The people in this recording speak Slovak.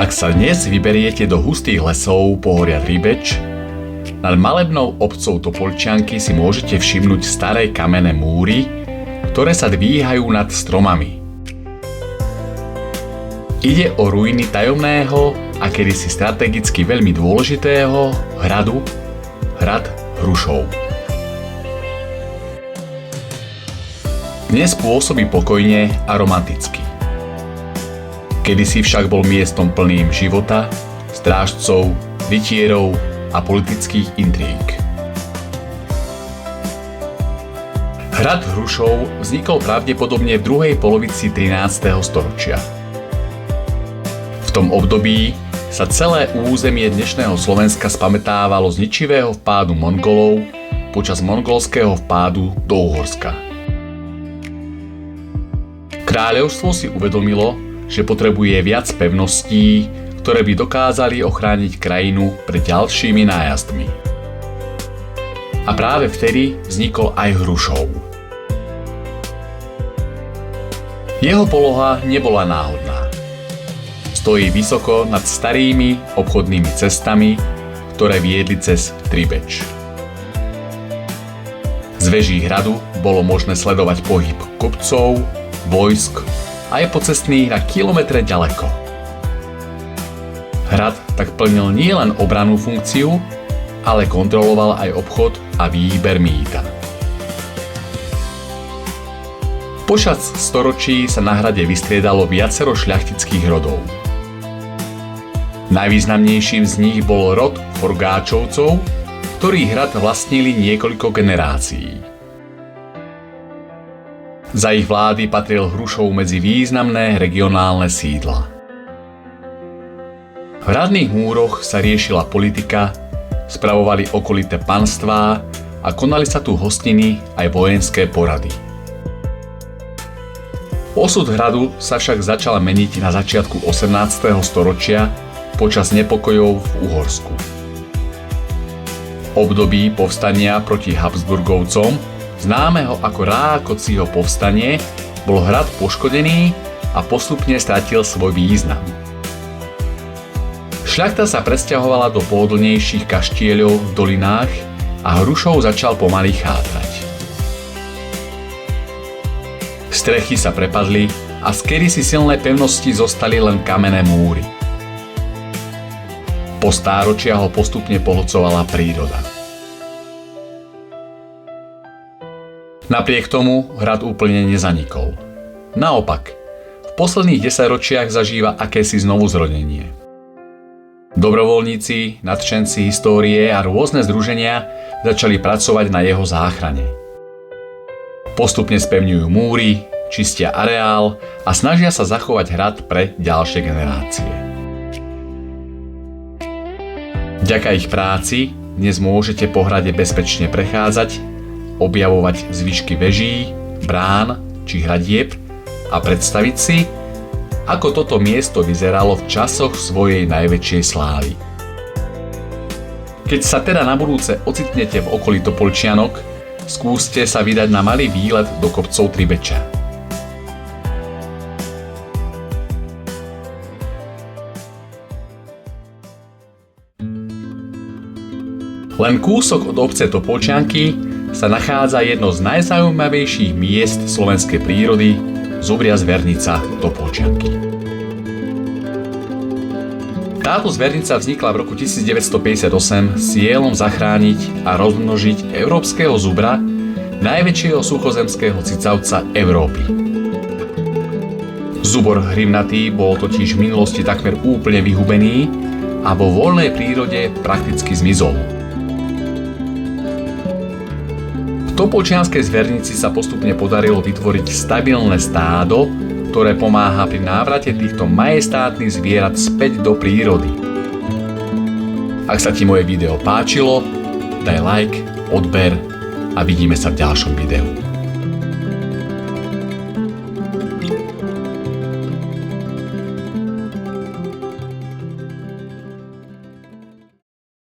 Ak sa dnes vyberiete do hustých lesov pohoria Tribeč, nad malebnou obcou Topolčianky si môžete všimnúť staré kamenné múry, ktoré sa dvíhajú nad stromami. Ide o ruiny tajomného a kedysi strategicky veľmi dôležitého hradu, hrad Hrušov. Dnes pôsobí pokojne a romanticky. Kedysi však bol miestom plným života, strážcov, rytierov a politických intríg. Hrad Hrušov vznikol pravdepodobne v druhej polovici 13. storočia. V tom období sa celé územie dnešného Slovenska spamätávalo z ničivého vpádu Mongolov počas mongolského vpádu do Uhorska. Kráľovstvo si uvedomilo, že potrebuje viac pevností, ktoré by dokázali ochrániť krajinu pred ďalšími nájazdmi. A práve vtedy vznikol aj Hrušov. Jeho poloha nebola náhodná. Stojí vysoko nad starými obchodnými cestami, ktoré viedli cez Tribeč. Z veží hradu bolo možné sledovať pohyb kupcov, vojsk aj pocestných na kilometre ďaleko. Hrad tak plnil nielen obrannú funkciu, ale kontroloval aj obchod a výber mýta. Počas storočí sa na hrade vystriedalo viacero šľachtických rodov. Najvýznamnejším z nich bol rod Forgáčovcov, ktorý hrad vlastnili niekoľko generácií. Za ich vlády patril Hrušov medzi významné regionálne sídla. V hradných múroch sa riešila politika, spravovali okolité panstvá a konali sa tu hostiny aj vojenské porady. Osud hradu sa však začal meniť na začiatku 18. storočia počas nepokojov v Uhorsku. V období povstania proti Habsburgovcom, známeho ako Rákociho povstanie, bol hrad poškodený a postupne stratil svoj význam. Šľachta sa presťahovala do pohodlnejších kaštieľov v dolinách a Hrušov začal pomaly chátrať. Strechy sa prepadli a z kedysi silné pevnosti zostali len kamenné múry. Po stáročia ho postupne pohlcovala príroda. Napriek tomu hrad úplne nezanikol. Naopak, v posledných 10 ročiach zažíva akési znovuzrodenie. Dobrovoľníci, nadšenci histórie a rôzne združenia začali pracovať na jeho záchrane. Postupne spevňujú múry, čistia areál a snažia sa zachovať hrad pre ďalšie generácie. Vďaka ich práci dnes môžete po hrade bezpečne prechádzať, objavovať zvyšky veží, brán či hradieb a predstaviť si, ako toto miesto vyzeralo v časoch svojej najväčšej slávy. Keď sa teda na budúce ocitnete v okolí Topolčianok, skúste sa vydať na malý výlet do kopcov Tribeča. Len kúsok od obce Topolčianky sa nachádza jedno z najzaujímavejších miest slovenskej prírody, Zubria zvernica Topolčianky. Táto zvernica vznikla v roku 1958 s cieľom zachrániť a rozmnožiť európskeho zubra, najväčšieho suchozemského cicavca Európy. Zubor hrivnatý bol totiž v minulosti takmer úplne vyhubený a vo voľnej prírode prakticky zmizol. V Topolčianskej zvernici sa postupne podarilo vytvoriť stabilné stádo, ktoré pomáha pri návrate týchto majestátnych zvierat späť do prírody. Ak sa ti moje video páčilo, daj like, odber a vidíme sa v ďalšom videu.